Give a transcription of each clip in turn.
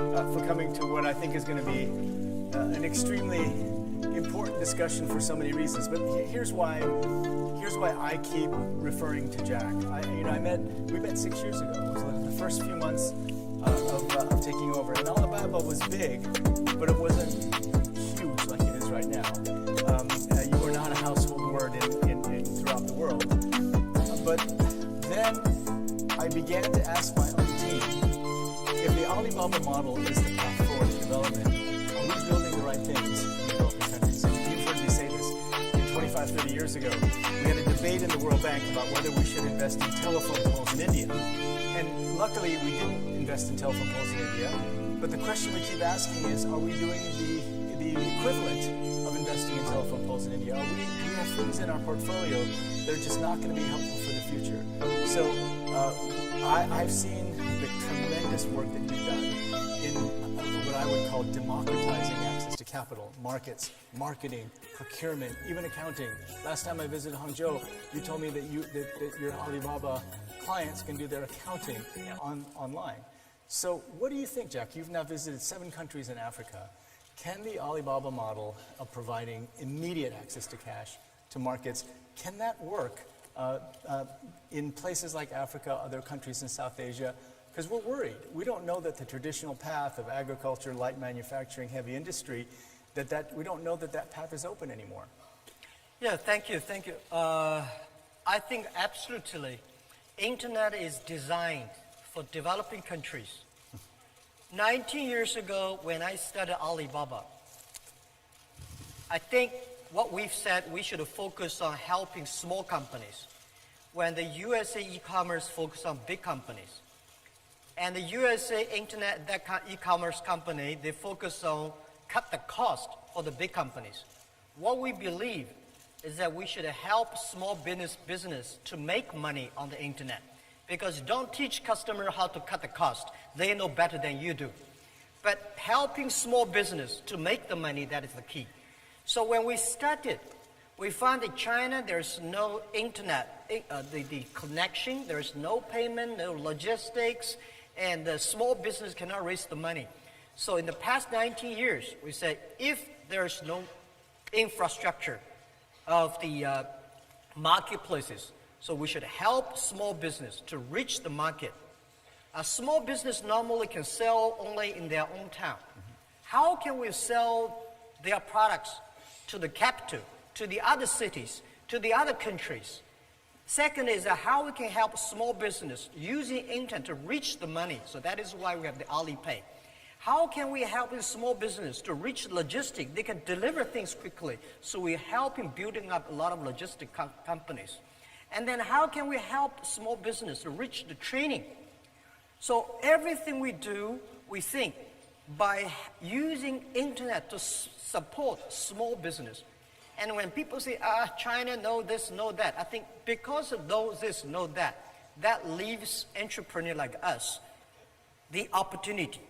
for coming to what I think is going to be an extremely important discussion for so many reasons. But here's why I keep referring to Jack. We met 6 years ago. It was like the first few months of taking over. And Alibaba was big, but it wasn't huge like it is right now. You were not a household word throughout the world. But then I began to ask my own team, if the Alibaba model is the path forward in development, are we building the right things in developing countries? And you've heard me say this 25, 30 years ago. We had a debate in the World Bank about whether we should invest in telephone poles in India. And luckily, we didn't invest in telephone poles in India. But the question we keep asking is, are we doing the equivalent of investing in telephone poles in India? Do we have things in our portfolio that are just not going to be helpful for the future? So I've seen the tremendous work that you've done in what I would call democratizing access to capital, markets, marketing, procurement, even accounting. Last time I visited Hangzhou, you told me that your Alibaba clients can do their accounting online. So what do you think, Jack? You've now visited 7 countries in Africa. Can the Alibaba model of providing immediate access to cash to markets, can that work in places like Africa, other countries in South Asia? Because we're worried. We don't know that the traditional path of agriculture, light manufacturing, heavy industry, we don't know that path is open anymore. Yeah, thank you. I think absolutely, Internet is designed for developing countries. 19 years ago, when I started Alibaba, I think what we've said, we should focus on helping small companies. When the USA e-commerce focused on big companies. And the USA Internet, that e-commerce company, they focus on cut the cost for the big companies. What we believe is that we should help small business to make money on the Internet. Because don't teach customer how to cut the cost. They know better than you do. But helping small business to make the money, that is the key. So when we started, we found in China there's no internet, the connection, there's no payment, no logistics, and the small business cannot raise the money. So in the past 19 years, we said if there's no infrastructure of the marketplaces, so we should help small business to reach the market. A small business normally can sell only in their own town. How can we sell their products to the capital, to the other cities, to the other countries? Second is how we can help small business using internet to reach the money. So that is why we have the Alipay. How can we help a small business to reach logistics? They can deliver things quickly. So we help in building up a lot of logistic companies. And then how can we help small business to reach the training? So everything we do, we think by using internet to support small business. And when people say, China, no this, no that, I think because of this, no that, that leaves entrepreneurs like us the opportunity.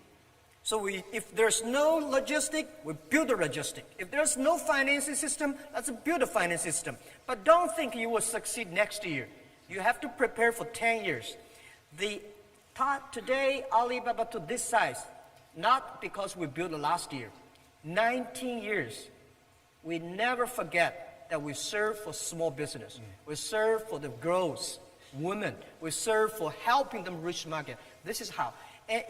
So if there's no logistic, we build a logistic. If there's no financing system, let's build a finance system. But don't think you will succeed next year. You have to prepare for 10 years. Today, Alibaba to this size, not because we built it last year. 19 years. We never forget that we serve for small business. We serve for the girls, women. We serve for helping them reach the market. This is how. And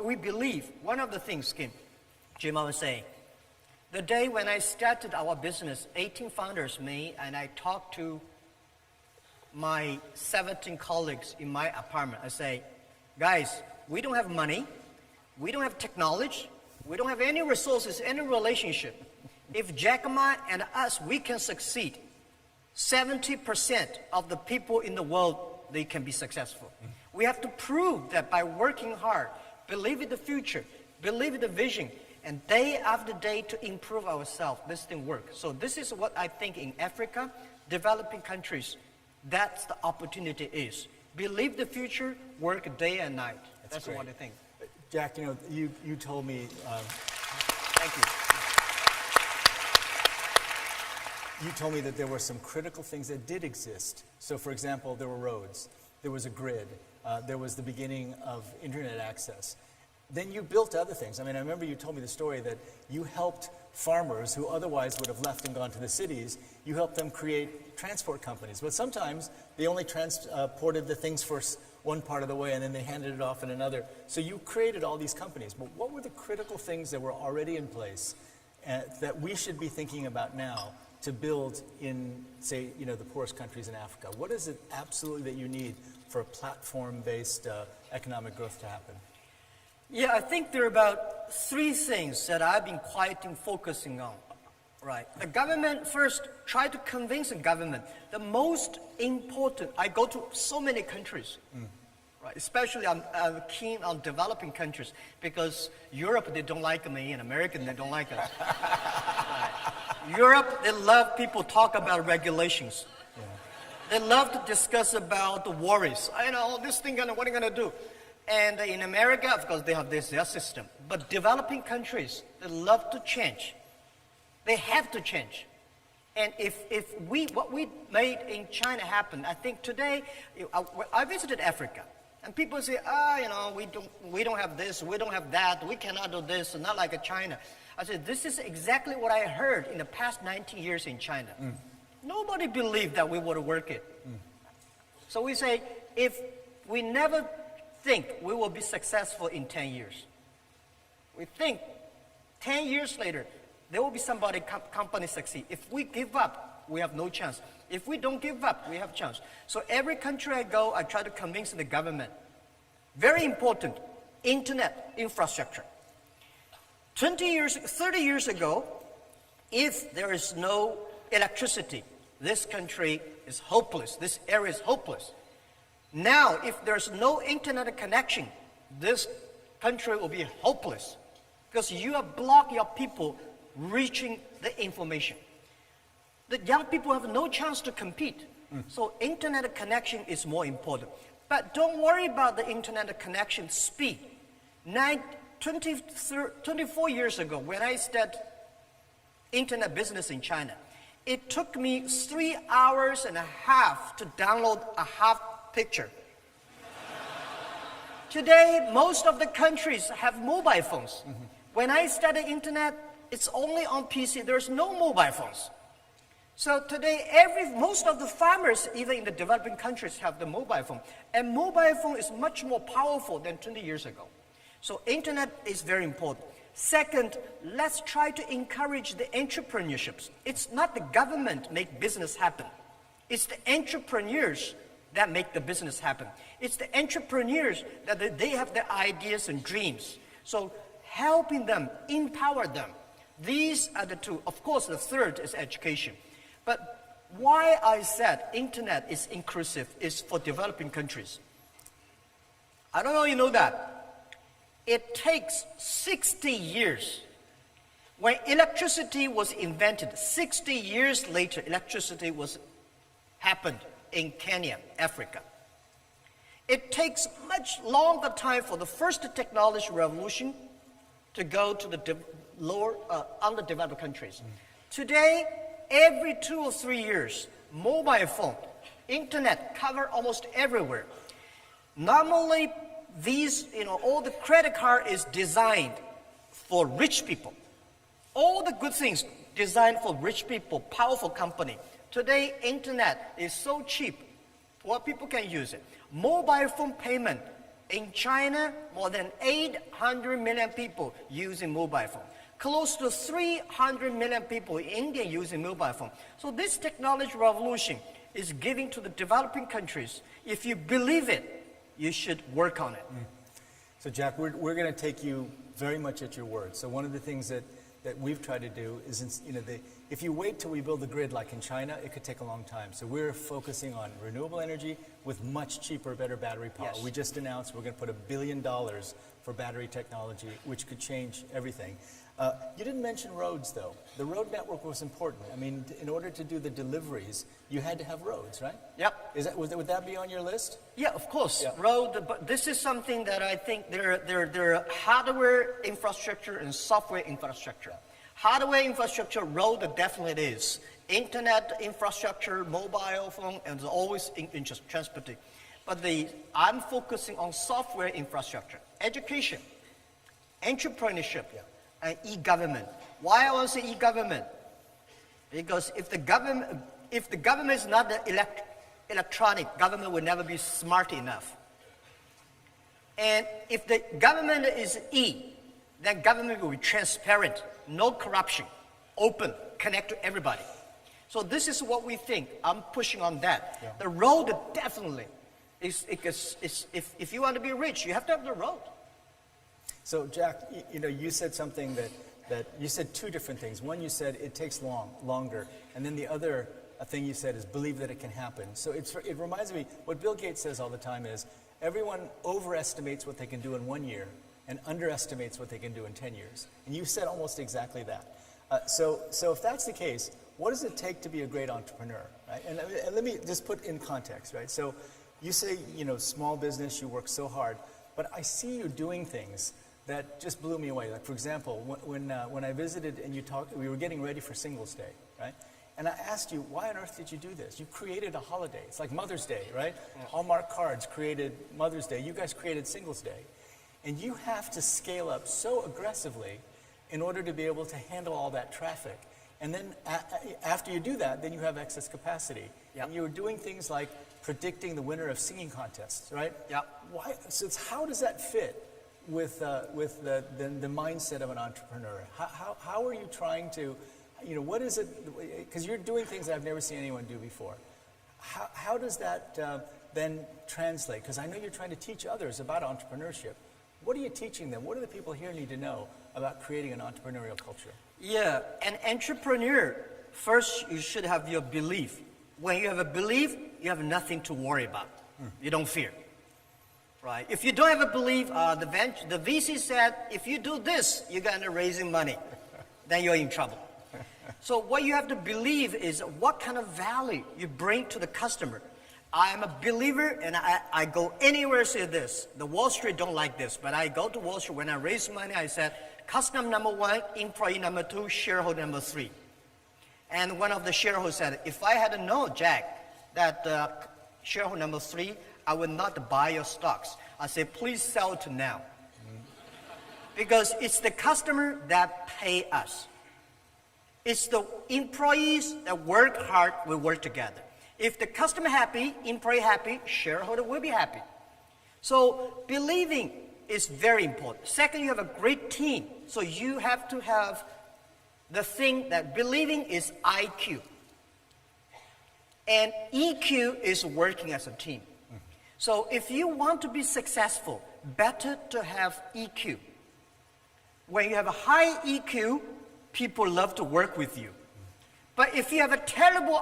we believe, one of the things, Jim, I was saying, the day when I started our business, 18 founders, me, and I talked to my 17 colleagues in my apartment. I say, guys, we don't have money. We don't have technology. We don't have any resources, any relationship. If Jack Ma and us, we can succeed, 70% of the people in the world, they can be successful. We have to prove that by working hard, believe in the future, believe in the vision, and day after day to improve ourselves, this thing works. So this is what I think in Africa, developing countries, that's the opportunity is. Believe the future, work day and night. That's what I think. Jack, you told me, thank you. You told me that there were some critical things that did exist. So for example, there were roads, there was a grid, there was the beginning of internet access. then you built other things. I mean, I remember you told me the story that you helped farmers who otherwise would have left and gone to the cities, you helped them create transport companies. But sometimes they only transported the things for one part of the way and then they handed it off in another. So you created all these companies. But what were the critical things that were already in place that we should be thinking about now to build in, say, the poorest countries in Africa? What is it absolutely that you need for a platform-based economic growth to happen? Yeah, I think there are about 3 things that I've been focusing on. Right. The government first, try to convince the government. The most important, I go to so many countries, right? Especially I'm keen on developing countries because Europe, they don't like me, and American, they don't like us. Right. Europe, they love people talk about regulations. Yeah. They love to discuss about the worries. This thing, what are you going to do? And in America, of course, they have their system. But developing countries, they love to change. They have to change. And if what we made in China happen, I think today, I visited Africa, and people say, we don't have this, we don't have that, we cannot do this, not like China. I said, this is exactly what I heard in the past 19 years in China. Nobody believed that we would work it. So we say, if we never think we will be successful in 10 years, we think 10 years later, there will be company succeed. If we give up, we have no chance. If we don't give up, we have a chance. So every country I go, I try to convince the government. Very important, internet infrastructure. 30 years ago, if there is no electricity, this country is hopeless. This area is hopeless. Now, if there's no internet connection, this country will be hopeless because you have blocked your people reaching the information. The young people have no chance to compete. So internet connection is more important. But don't worry about the internet connection speed. 24 years ago, when I started internet business in China, it took me 3 hours and a half to download a half picture. Today, most of the countries have mobile phones. When I started internet, it's only on PC. There's no mobile phones. So today, most of the farmers, even in the developing countries, have the mobile phone. And mobile phone is much more powerful than 20 years ago. So internet is very important. Second, let's try to encourage the entrepreneurships. It's not the government make business happen. It's the entrepreneurs that make the business happen. It's the entrepreneurs that they have their ideas and dreams. So helping them, empower them. These are the 2. Of course, the third is education. But why I said internet is inclusive is for developing countries. I don't know if you know that. It takes 60 years. When electricity was invented, 60 years later, electricity happened in Kenya, Africa. It takes much longer time for the first technology revolution to go to the underdeveloped countries. Today, every 2 or 3 years, mobile phone, internet cover almost everywhere. Normally, all the credit card is designed for rich people. All the good things designed for rich people, powerful company. Today, internet is so cheap, poor people can use it. Mobile phone payment. In China, more than 800 million people using mobile phone. Close to 300 million people in India using mobile phone. So this technology revolution is giving to the developing countries. If you believe it, you should work on it. So Jack, we're going to take you very much at your word. So one of the things that we've tried to do is, if you wait till we build the grid like in China, it could take a long time. So we're focusing on renewable energy with much cheaper, better battery power. Yes. We just announced we're going to put $1 billion for battery technology, which could change everything. You didn't mention roads, though. The road network was important. I mean, in order to do the deliveries, you had to have roads, right? Yep. Would that be on your list? Yeah, of course. Yeah. Road, but this is something that I think there are hardware infrastructure and software infrastructure. Hardware infrastructure, road definitely is. Internet infrastructure, mobile phone, and always in transporting. But I'm focusing on software infrastructure. Education. entrepreneurship and e-government. Why I want to say e-government? Because if the government is not the electronic, government will never be smart enough. And if the government is E, then government will be transparent, no corruption, open, connect to everybody. So this is what we think. I'm pushing on that. Yeah. The road definitely is if you want to be rich, you have to have the road. So Jack, you said something that you said two different things. One, you said it takes longer, and then the other thing you said is believe that it can happen. So it reminds me, what Bill Gates says all the time is, everyone overestimates what they can do in 1 year and underestimates what they can do in 10 years. And you said almost exactly that. So if that's the case, what does it take to be a great entrepreneur? Right? And let me just put in context, right? So you say, small business, you work so hard, but I see you doing things that just blew me away. Like, for example, when I visited and you talked, we were getting ready for Singles Day, right? And I asked you, why on earth did you do this? You created a holiday. It's like Mother's Day, right? Yeah. Hallmark Cards created Mother's Day. You guys created Singles Day. And you have to scale up so aggressively in order to be able to handle all that traffic. And then after you do that, then you have excess capacity. Yep. And you were doing things like predicting the winner of singing contests, right? Yeah. Why? So how does that fit with the mindset of an entrepreneur? How are you trying to... what is it, because you're doing things that I've never seen anyone do before. How does that then translate? Because I know you're trying to teach others about entrepreneurship. What are you teaching them? What do the people here need to know about creating an entrepreneurial culture? Yeah, an entrepreneur, first you should have your belief. When you have a belief, you have nothing to worry about. You don't fear. Right? If you don't have a belief, the VC said, if you do this, you're going to raising money. Then you're in trouble. So what you have to believe is what kind of value you bring to the customer. I am a believer, and I go anywhere say this. The Wall Street don't like this, but I go to Wall Street. When I raise money, I said, customer number 1, employee number 2, shareholder number 3. And one of the shareholders said, if I had known, Jack, that shareholder number 3, I would not buy your stocks. I said, please sell to now. Because it's the customer that pay us. It's the employees that work hard, we work together. If the customer happy, employee happy, shareholder will be happy. So believing is very important. Second, you have a great team. So you have to have the thing that believing is IQ. And EQ is working as a team. So if you want to be successful, better to have EQ. When you have a high EQ, people love to work with you. But if you have a terrible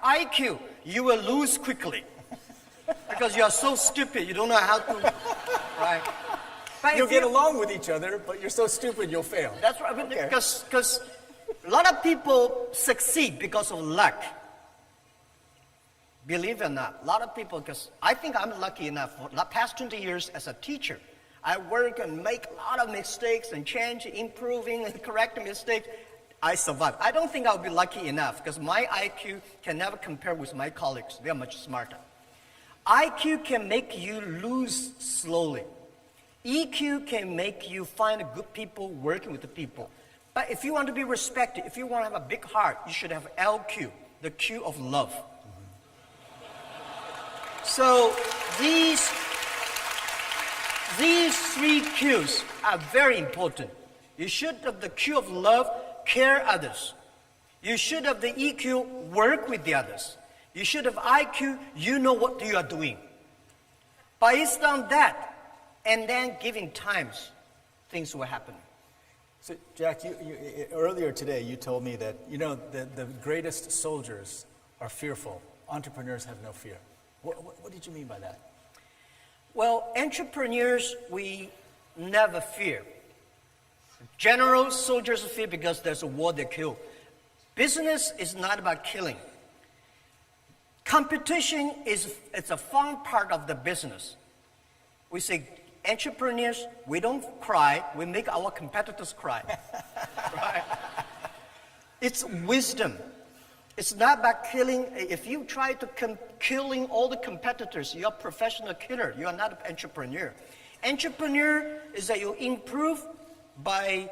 IQ, you will lose quickly. Because you are so stupid, you don't know how to, right? But you'll get along with each other, but you're so stupid you'll fail. That's right, because a lot of people succeed because of luck. Believe it or not, a lot of people, because I think I'm lucky enough, for the past 20 years as a teacher, I work and make a lot of mistakes and change, improving and correcting mistakes. I survive. I don't think I'll be lucky enough because my IQ can never compare with my colleagues. They are much smarter. IQ can make you lose slowly. EQ can make you find good people working with the people. But if you want to be respected, if you want to have a big heart, you should have LQ, the Q of love. So these 3 Qs are very important. You should have the Q of love, care others. You should have the EQ, work with the others. You should have IQ, you know what you are doing. Based on that, and then giving times, things will happen. So Jack, you earlier today you told me that the greatest soldiers are fearful. Entrepreneurs have no fear. What did you mean by that? Well, entrepreneurs, we never fear. Generals, soldiers fear because there's a war they kill. Business is not about killing. Competition it's a fun part of the business. We say, entrepreneurs, we don't cry, we make our competitors cry. Right? It's wisdom. It's not about killing. If you try to killing all the competitors, you're a professional killer. You are not an entrepreneur. Entrepreneur is that you improve by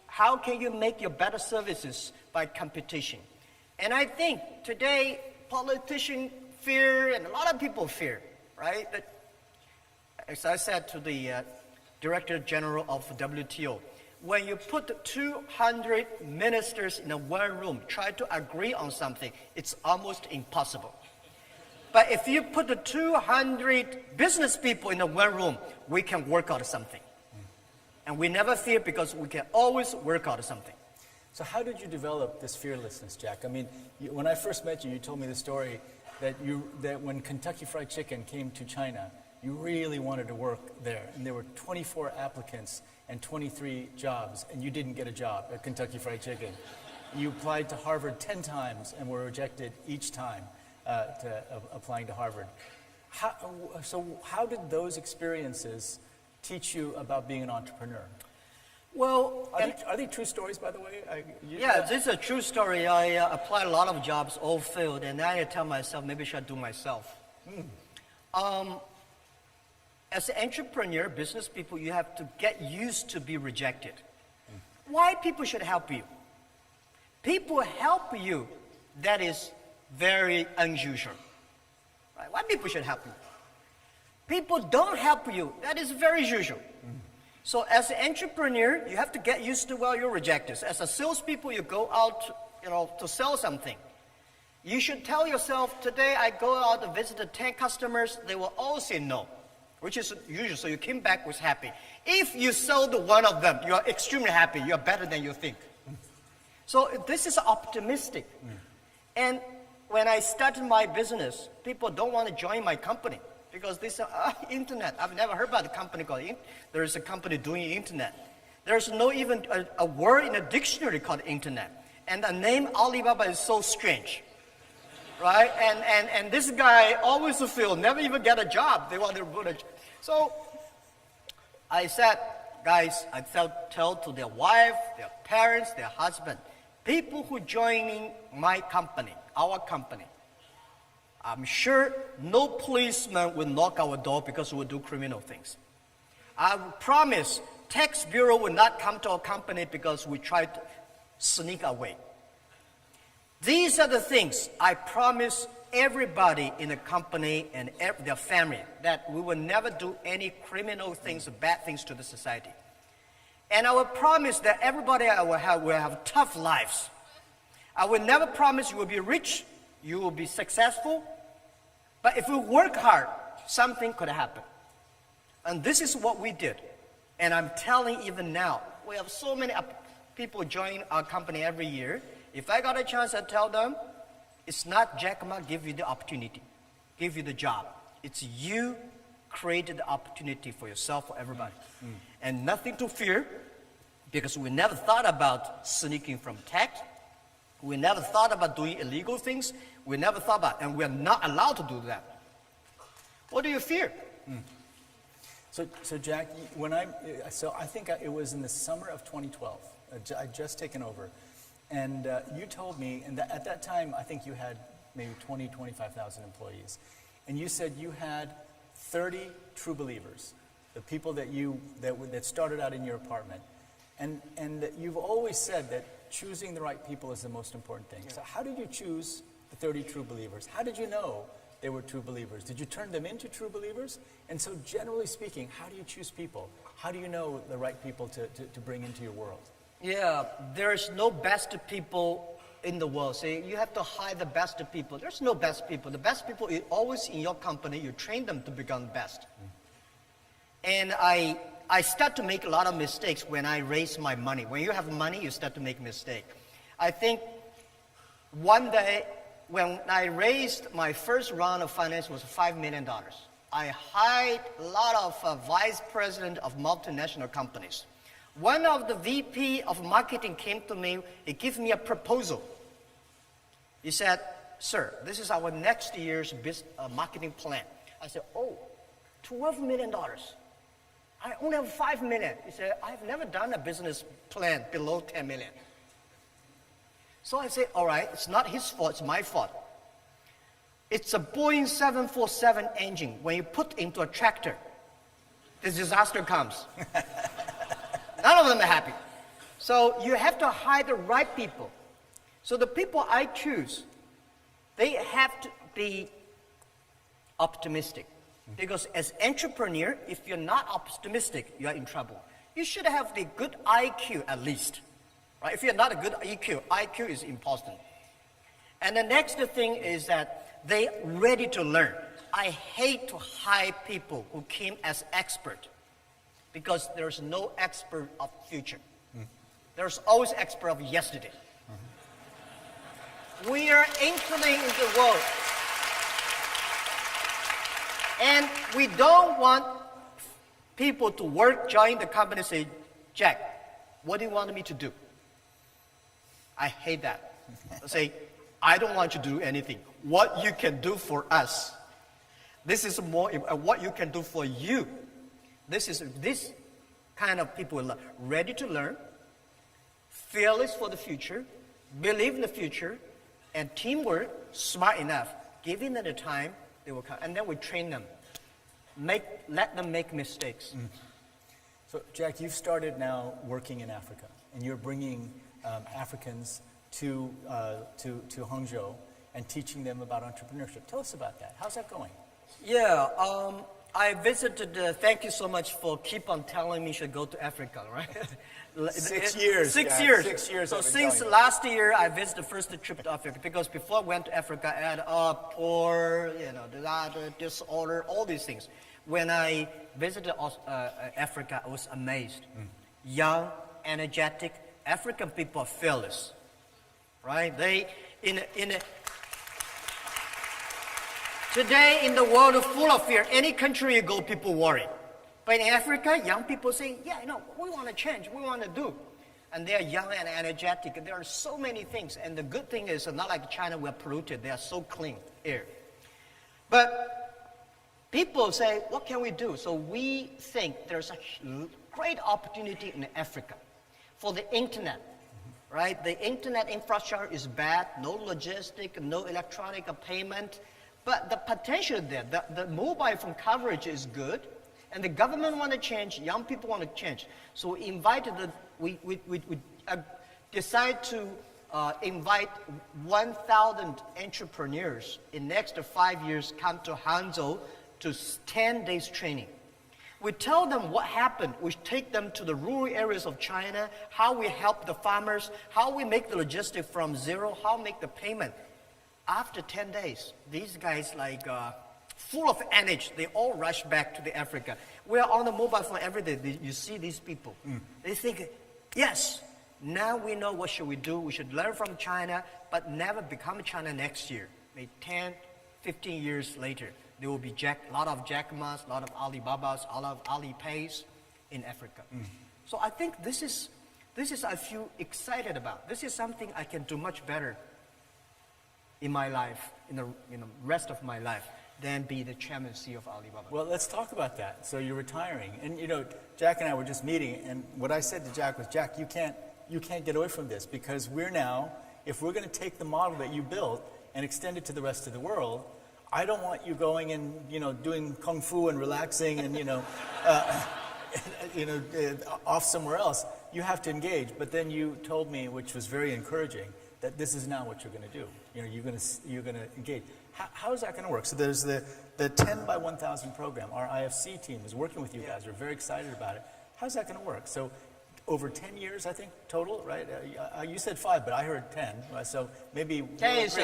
how can you make your better services by competition. And I think today politicians fear, and a lot of people fear, right? That, as I said to the Director General of WTO, when you put 200 ministers in a one room, try to agree on something, it's almost impossible. But if you put the 200 business people in a one room, we can work out something. And we never fear because we can always work out something. So how did you develop this fearlessness, Jack? I mean, when I first met you, you told me the story that when Kentucky Fried Chicken came to China, you really wanted to work there. And there were 24 applicants and 23 jobs, and you didn't get a job at Kentucky Fried Chicken. You applied to Harvard 10 times and were rejected each time applying to Harvard. So how did those experiences teach you about being an entrepreneur? Well, are they true stories, by the way? Yeah, this is a true story. I applied a lot of jobs, all failed, and I tell myself, maybe I should do myself. As an entrepreneur, business people, you have to get used to be rejected. Why people should help you? People help you, that is very unusual. Right? Why people should help you? People don't help you, that is very usual. So as an entrepreneur, you have to get used to, well, you're rejected. As a salespeople, you go out, to sell something. You should tell yourself, today I go out to visit 10 customers, they will all say no, which is usual, so you came back with happy. If you sold one of them, you are extremely happy, you are better than you think. So this is optimistic. And when I started my business, people don't want to join my company. Because they say, internet, I've never heard about a company called there is a company doing internet. There's no even a word in a dictionary called internet. And the name Alibaba is so strange, right? And this guy always feel never even get a job. They want to put a, so I said, guys, I tell to their wife, their parents, their husband, people who joining my company, our company, I'm sure no policeman will knock our door because we do criminal things. I promise tax bureau will not come to our company because we try to sneak away. These are the things I promise everybody in the company and their family, that we will never do any criminal things or bad things to the society. And I will promise that everybody will have tough lives. I will never promise you will be rich, you will be successful, but if you work hard, something could happen. And this is what we did. And I'm telling even now, we have so many people join our company every year. If I got a chance, I tell them, it's not Jack Ma give you the opportunity, give you the job. It's you created the opportunity for yourself, for everybody. And nothing to fear, because we never thought about sneaking from tax. We never thought about doing illegal things. We never thought about, and we're not allowed to do that. What do you fear? So Jack, I think it was in the summer of 2012. I'd just taken over, and you told me, and at that time I think you had maybe 25,000 employees, and you said you had 30 true believers, the people that started out in your apartment, and that you've always said that choosing the right people is the most important thing. So how did you choose the 30 true believers? How did you know they were true believers? Did you turn them into true believers? And so generally speaking, how do you choose people? How do you know the right people to bring into your world? Yeah, there's no best people in the world. So you have to hire the best people. There's no best people. The best people is always in your company. You train them to become best. And I start to make a lot of mistakes when I raise my money. When you have money, you start to make mistakes. I think one day when I raised my first round of finance was $5 million. I hired a lot of vice president of multinational companies. One of the VP of marketing came to me, he gave me a proposal. He said, sir, this is our next year's marketing plan. I said, oh, $12 million. I only have 5 million. He said, I've never done a business plan below 10 million. So I said, all right, it's not his fault, it's my fault. It's a Boeing 747 engine. When you put into a tractor, the disaster comes. None of them are happy. So you have to hire the right people. So the people I choose, they have to be optimistic. Because as entrepreneur, if you're not optimistic, you're in trouble. You should have the good IQ at least. Right? If you're not a good IQ is important. And the next thing is that they ready to learn. I hate to hire people who came as expert because there's no expert of future. There's always expert of yesterday. We are entering in the world. And we don't want people to join the company and say, Jack, what do you want me to do? I hate that. Say, I don't want you to do anything. What you can do for us. This is more what you can do for you. This kind of people are ready to learn, fearless for the future, believe in the future, and teamwork, smart enough. Giving them the time, they will come. And then we train them. Let them make mistakes. So, Jack, you've started now working in Africa, and you're bringing Africans to Hangzhou and teaching them about entrepreneurship. Tell us about that. How's that going? Yeah, I visited, thank you so much for keep on telling me I should go to Africa, right? 6 years. 6 years. 6 years. So since last year, I visited the first trip to Africa, because before I went to Africa, I had poor, disorder, all these things. When I visited Africa, I was amazed. Young, energetic, African people are fearless, right? Today, in the world full of fear, any country you go, people worry. But in Africa, young people say, yeah, we want to change, we want to do. And they are young and energetic. There are so many things. And the good thing is, not like China, we're polluted. They are so clean air. But people say, what can we do? So we think there's a great opportunity in Africa for the internet, right? The internet infrastructure is bad, no logistic, no electronic payment. But the potential there, the mobile phone coverage is good, and the government want to change, young people want to change. So we decide to invite 1,000 entrepreneurs in next 5 years come to Hangzhou to 10 days training. We tell them what happened. We take them to the rural areas of China, how we help the farmers, how we make the logistics from zero, how we make the payment. After 10 days, these guys full of energy, they all rush back to the Africa. We are on the mobile phone every day. You see these people. They think, yes, now we know what should we do. We should learn from China, but never become China next year. Maybe 10, 15 years later, there will be a lot of Jack Ma's, a lot of Alibabas, a lot of Alipays in Africa. So I think this is I feel excited about. This is something I can do much better in my life, in the rest of my life, than be the chairman and CEO of Alibaba. Well, let's talk about that. So you're retiring, and Jack and I were just meeting, and what I said to Jack was, Jack, you can't get away from this, because we're now, if we're going to take the model that you built and extend it to the rest of the world, I don't want you going and doing kung fu and relaxing and off somewhere else. You have to engage. But then you told me, which was very encouraging, that this is now what you're going to do. You're going to engage. How is that going to work? So there's the 10 by 1,000 program. Our IFC team is working with you guys. We're very excited about it. How's that going to work? So over 10 years, I think, total, right? You said 5, but I heard 10. Right? So maybe 10 is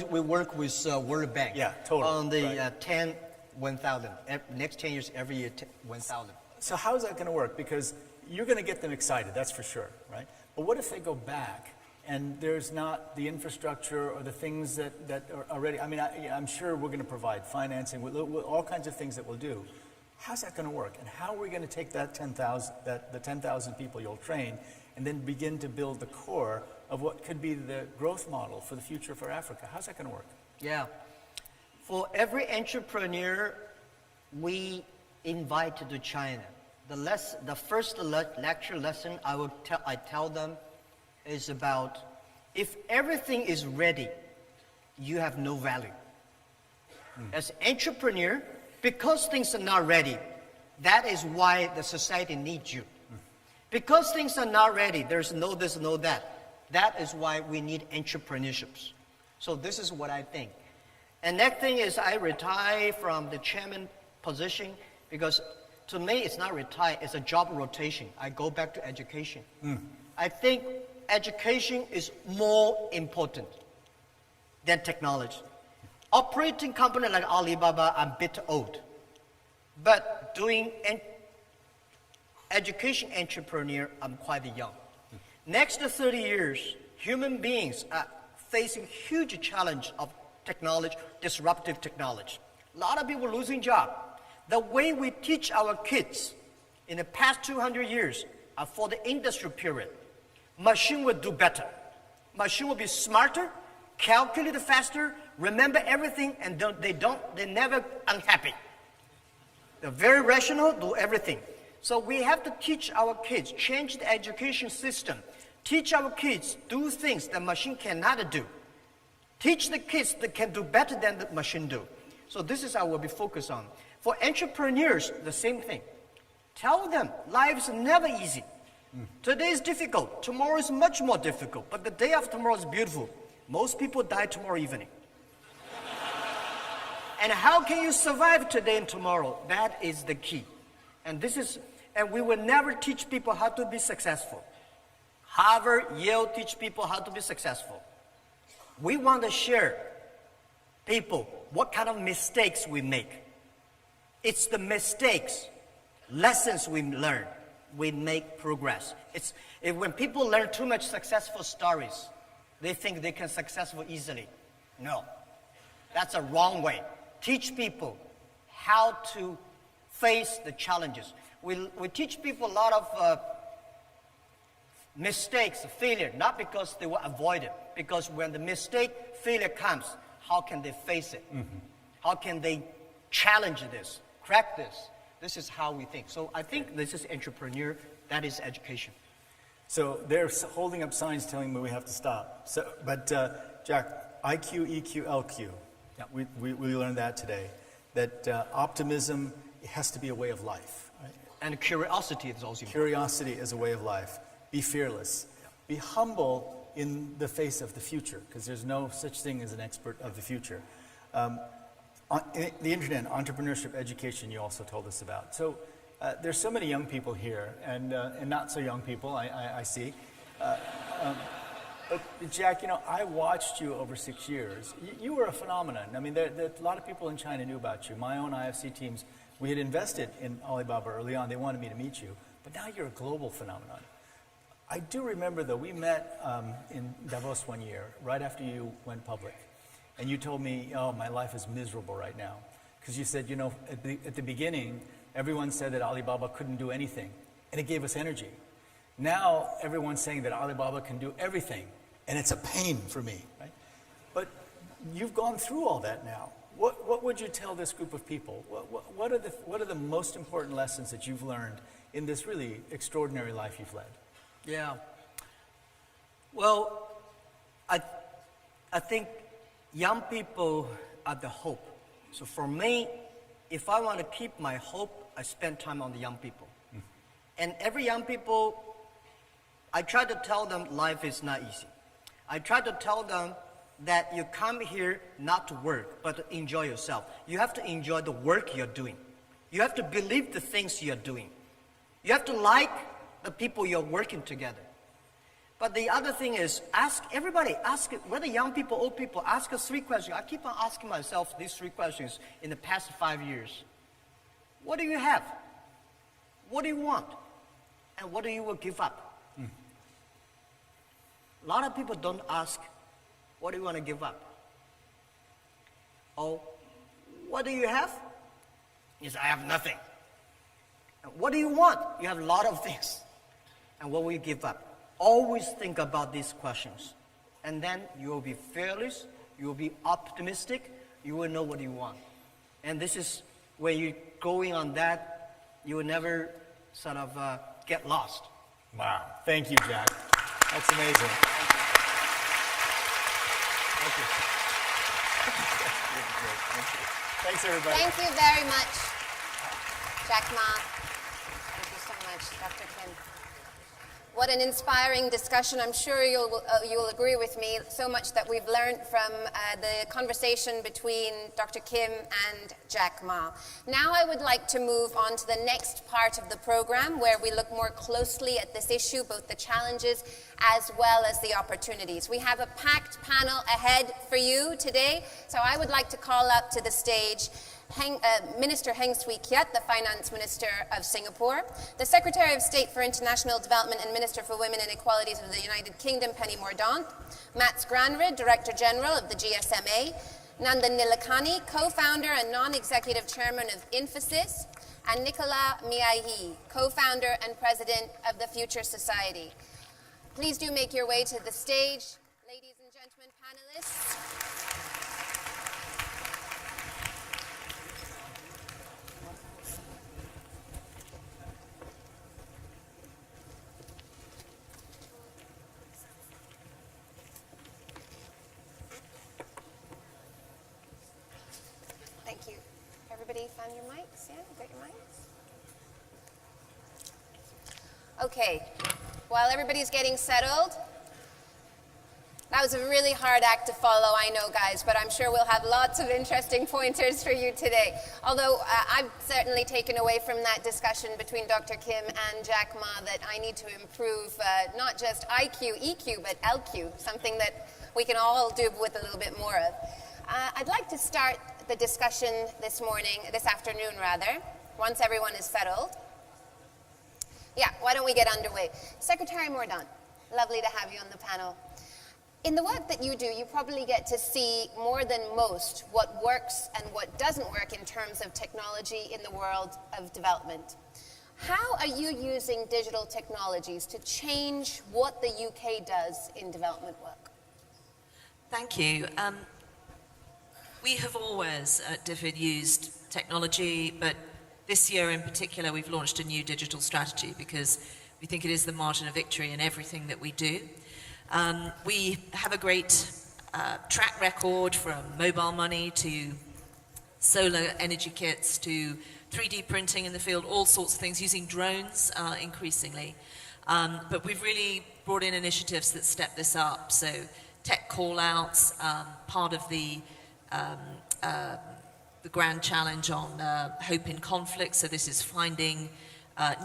we work with World Bank. Yeah, total. On the right. 10, 1,000. Next 10 years, every year, 1,000. So how is that going to work? Because you're going to get them excited, that's for sure, right? But what if they go back and there's not the infrastructure or the things that are already, I'm sure we're going to provide financing, with all kinds of things that we'll do. How's that going to work? And how are we going to take that 10,000, the 10,000 people you'll train, and then begin to build the core of what could be the growth model for the future for Africa? How's that going to work? Yeah. For every entrepreneur we invite to China, the first lecture lesson I tell them is about, if everything is ready, you have no value. As entrepreneur, because things are not ready, that is why the society needs you. Because things are not ready, there's no this, no that. That is why we need entrepreneurships. So this is what I think. And next thing is I retire from the chairman position because to me it's not retire, it's a job rotation. I go back to education. I think education is more important than technology. Operating company like Alibaba, I'm a bit old. But doing education entrepreneur, I'm quite young. Next 30 years, human beings are facing huge challenge of technology, disruptive technology. A lot of people losing job. The way we teach our kids in the past 200 years are for the industrial period. Machine will do better. Machine will be smarter, calculate faster, remember everything, and they're never unhappy. They're very rational, do everything. So we have to teach our kids, change the education system. Teach our kids, do things the machine cannot do. Teach the kids that can do better than the machine do. So this is how we'll be focused on. For entrepreneurs, the same thing. Tell them life is never easy. Today is difficult. Tomorrow is much more difficult. But the day after tomorrow is beautiful. Most people die tomorrow evening. And how can you survive today and tomorrow? That is the key. And we will never teach people how to be successful. Harvard, Yale teach people how to be successful. We want to share people what kind of mistakes we make. It's the mistakes, lessons we learn, we make progress. When people learn too much successful stories, they think they can successful easily. No, that's a wrong way. Teach people how to face the challenges. We teach people a lot of mistakes, failure, not because they will avoid it, because when the mistake, failure comes, how can they face it? How can they challenge this, crack this? This is how we think. So I think this is entrepreneur, that is education. So they're holding up signs telling me we have to stop. But Jack, IQ, EQ, LQ. Yeah. We learned that today. That optimism has to be a way of life. Right? And curiosity is also important. Curiosity is a way of life. Be fearless. Yeah. Be humble in the face of the future, because there's no such thing as an expert of the future. The internet, entrepreneurship, education, you also told us about. So there's so many young people here, and not so young people, I see. But Jack, I watched you over 6 years. You were a phenomenon. I mean, a lot of people in China knew about you. My own IFC teams, we had invested in Alibaba early on. They wanted me to meet you. But now you're a global phenomenon. I do remember, though, we met in Davos one year, right after you went public. And you told me, oh, my life is miserable right now. Because you said, at the beginning, everyone said that Alibaba couldn't do anything. And it gave us energy. Now, everyone's saying that Alibaba can do everything. And it's a pain for me, right? But you've gone through all that now. What would you tell this group of people? What are the most important lessons that you've learned in this really extraordinary life you've led? Yeah. Well, I think young people are the hope. So for me, if I want to keep my hope, I spend time on the young people. And every young people, I try to tell them life is not easy. I try to tell them that you come here not to work, but to enjoy yourself. You have to enjoy the work you're doing. You have to believe the things you're doing. You have to like the people you're working together. But the other thing is, ask whether young people, old people, ask us 3 questions. I keep on asking myself these 3 questions in the past 5 years. What do you have? What do you want? And what do you will give up? A lot of people don't ask, what do you want to give up? Oh, what do you have? Yes, I have nothing. And what do you want? You have a lot of things. And what will you give up? Always think about these questions. And then you will be fearless, you will be optimistic, you will know what you want. And this is when you're going on that, you will never sort of get lost. Wow. Thank you, Jack. That's amazing. Thank you. Thanks, everybody. Thank you very much, Jack Ma. Thank you so much, Dr. Kim. What an inspiring discussion. I'm sure you'll agree with me, so much that we've learned from the conversation between Dr. Kim and Jack Ma. Now I would like to move on to the next part of the program, where we look more closely at this issue, both the challenges as well as the opportunities. We have a packed panel ahead for you today, so I would like to call up to the stage Minister Heng Swee-keat, the Finance Minister of Singapore, the Secretary of State for International Development and Minister for Women and Equalities of the United Kingdom, Penny Mordaunt, Mats Granrud, Director General of the GSMA, Nandan Nilekani, Co-founder and Non-Executive Chairman of Infosys, and Nicola Miahi, Co-founder and President of the Future Society. Please do make your way to the stage, ladies and gentlemen, panelists. Thank you. Everybody found your mics? Yeah, got your mics? Okay, while everybody's getting settled, that was a really hard act to follow, I know, guys, but I'm sure we'll have lots of interesting pointers for you today. Although I've certainly taken away from that discussion between Dr. Kim and Jack Ma that I need to improve not just IQ, EQ, but LQ, something that we can all do with a little bit more of. I'd like to start the discussion this afternoon, once everyone is settled. Yeah, why don't we get underway? Secretary Mordaunt, lovely to have you on the panel. In the work that you do, you probably get to see more than most what works and what doesn't work in terms of technology in the world of development. How are you using digital technologies to change what the UK does in development work? Thank you. We have always at DFID used technology, but this year in particular we've launched a new digital strategy because we think it is the margin of victory in everything that we do. We have a great track record, from mobile money to solar energy kits to 3D printing in the field, all sorts of things, using drones increasingly. But we've really brought in initiatives that step this up. So tech call-outs, part of the grand challenge on hope in conflict. So this is finding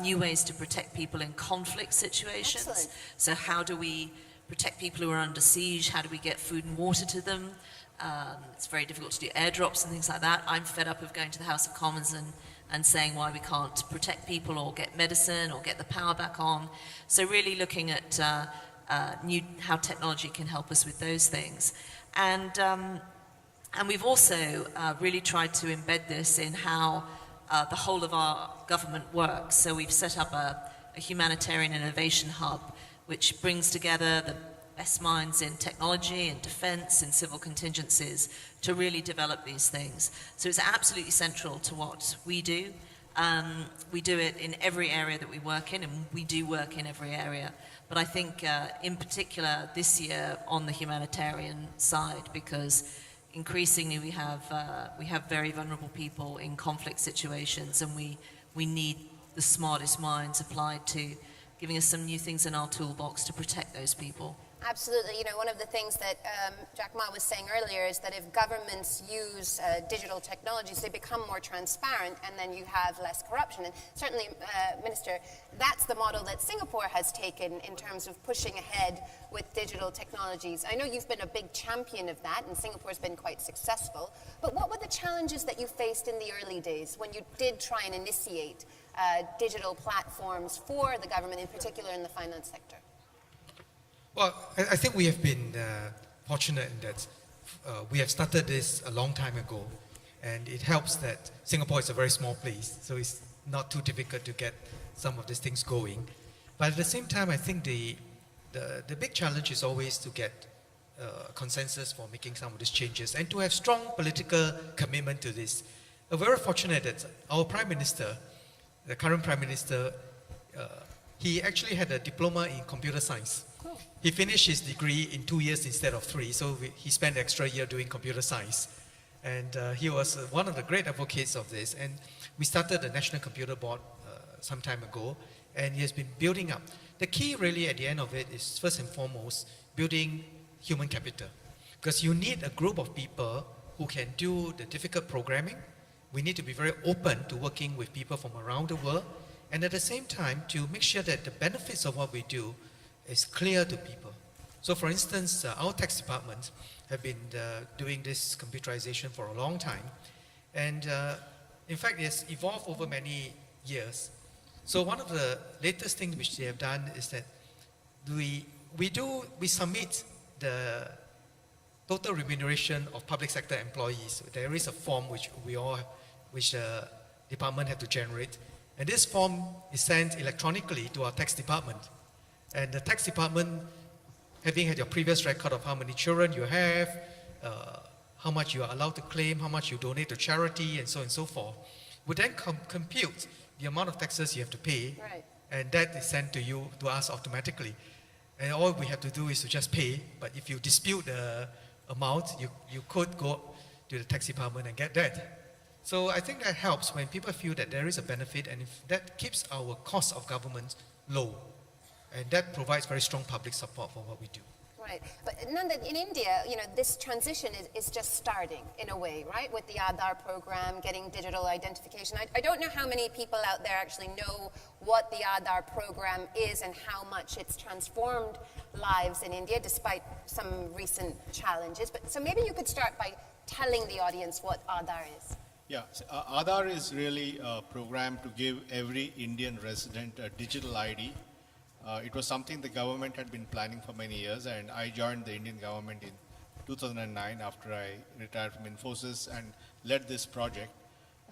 new ways to protect people in conflict situations. Excellent. So how do we protect people who are under siege? How do we get food and water to them? It's very difficult to do airdrops and things like that. I'm fed up of going to the House of Commons and saying why we can't protect people or get medicine or get the power back on. So really looking at how technology can help us with those things. And we've also really tried to embed this in how the whole of our government works. So we've set up a humanitarian innovation hub, which brings together the best minds in technology and defense and civil contingencies to really develop these things. So it's absolutely central to what we do. We do it in every area that we work in, and we do work in every area. But I think in particular this year on the humanitarian side, because increasingly we have very vulnerable people in conflict situations, and we need the smartest minds applied to giving us some new things in our toolbox to protect those people. Absolutely. You know, one of the things that Jack Ma was saying earlier is that if governments use digital technologies, they become more transparent, and then you have less corruption. And certainly, Minister, that's the model that Singapore has taken in terms of pushing ahead with digital technologies. I know you've been a big champion of that, and Singapore's been quite successful. But what were the challenges that you faced in the early days when you did try and initiate digital platforms for the government, in particular in the finance sector? Well, I think we have been fortunate in that we have started this a long time ago, and it helps that Singapore is a very small place, so it's not too difficult to get some of these things going. But at the same time, I think the big challenge is always to get consensus for making some of these changes and to have strong political commitment to this. We're very fortunate that our Prime Minister, the current Prime Minister, he actually had a diploma in computer science. Cool. He finished his degree in 2 years instead of 3, so he spent an extra year doing computer science. And he was one of the great advocates of this. And we started the National Computer Board some time ago, and he has been building up. the key really at the end of it is first and foremost building human capital. Because you need a group of people who can do the difficult programming. We need to be very open to working with people from around the world, and at the same time to make sure that the benefits of what we do is clear to people. So for instance, our tax department have been doing this computerization for a long time, and in fact it's evolved over many years. So one of the latest things which they have done is that we submit the total remuneration of public sector employees. There is a form which the department have to generate, and this form is sent electronically to our tax department. And the tax department, having had your previous record of how many children you have, how much you are allowed to claim, how much you donate to charity, and so on and so forth, would then compute the amount of taxes you have to pay, Right. and that is sent to us automatically. And all we have to do is to just pay. But if you dispute the amount, you could go to the tax department and get that. So I think that helps when people feel that there is a benefit, and if that keeps our cost of government low, and that provides very strong public support for what we do. Right, but Nanda, in India, this transition is just starting in a way, right? With the Aadhaar program, getting digital identification. I don't know how many people out there actually know what the Aadhaar program is and how much it's transformed lives in India, despite some recent challenges. So maybe you could start by telling the audience what Aadhaar is. Yeah, so, Aadhaar is really a program to give every Indian resident a digital ID. It was something the government had been planning for many years, and I joined the Indian government in 2009 after I retired from Infosys and led this project.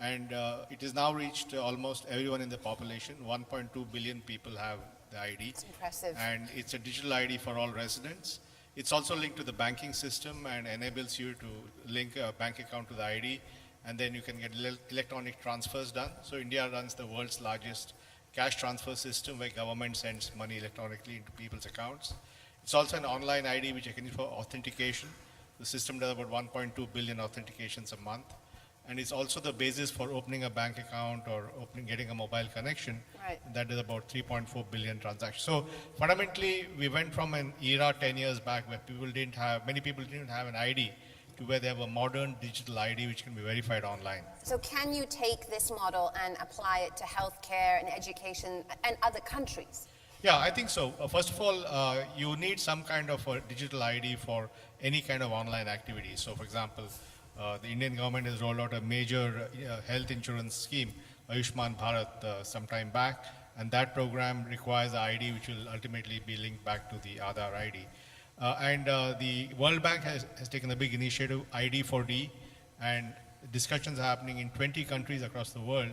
And it has now reached almost everyone in the population. 1.2 billion people have the ID. It's impressive. And it's a digital ID for all residents. It's also linked to the banking system and enables you to link a bank account to the ID, and then you can get electronic transfers done. So India runs the world's largest cash transfer system where government sends money electronically into people's accounts. It's also an online ID which I can use for authentication. The system does about 1.2 billion authentications a month. And it's also the basis for opening a bank account or getting a mobile connection. Right. That is about 3.4 billion transactions. So fundamentally, we went from an era 10 years back where many people didn't have an ID, to where they have a modern digital ID which can be verified online. So can you take this model and apply it to healthcare and education and other countries? Yeah, I think so. First of all, you need some kind of a digital ID for any kind of online activity. So for example, the Indian government has rolled out a major health insurance scheme, Ayushman Bharat, some time back, and that program requires the ID which will ultimately be linked back to the Aadhaar ID. And the World Bank has taken a big initiative, ID4D, and discussions are happening in 20 countries across the world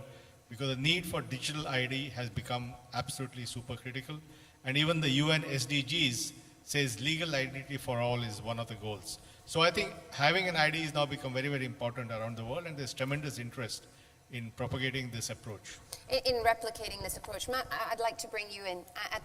because the need for digital ID has become absolutely super critical. And even the UN SDGs says legal identity for all is one of the goals. So I think having an ID has now become very, very important around the world, and there's tremendous interest in propagating this approach. In replicating this approach. Matt, I'd like to bring you in at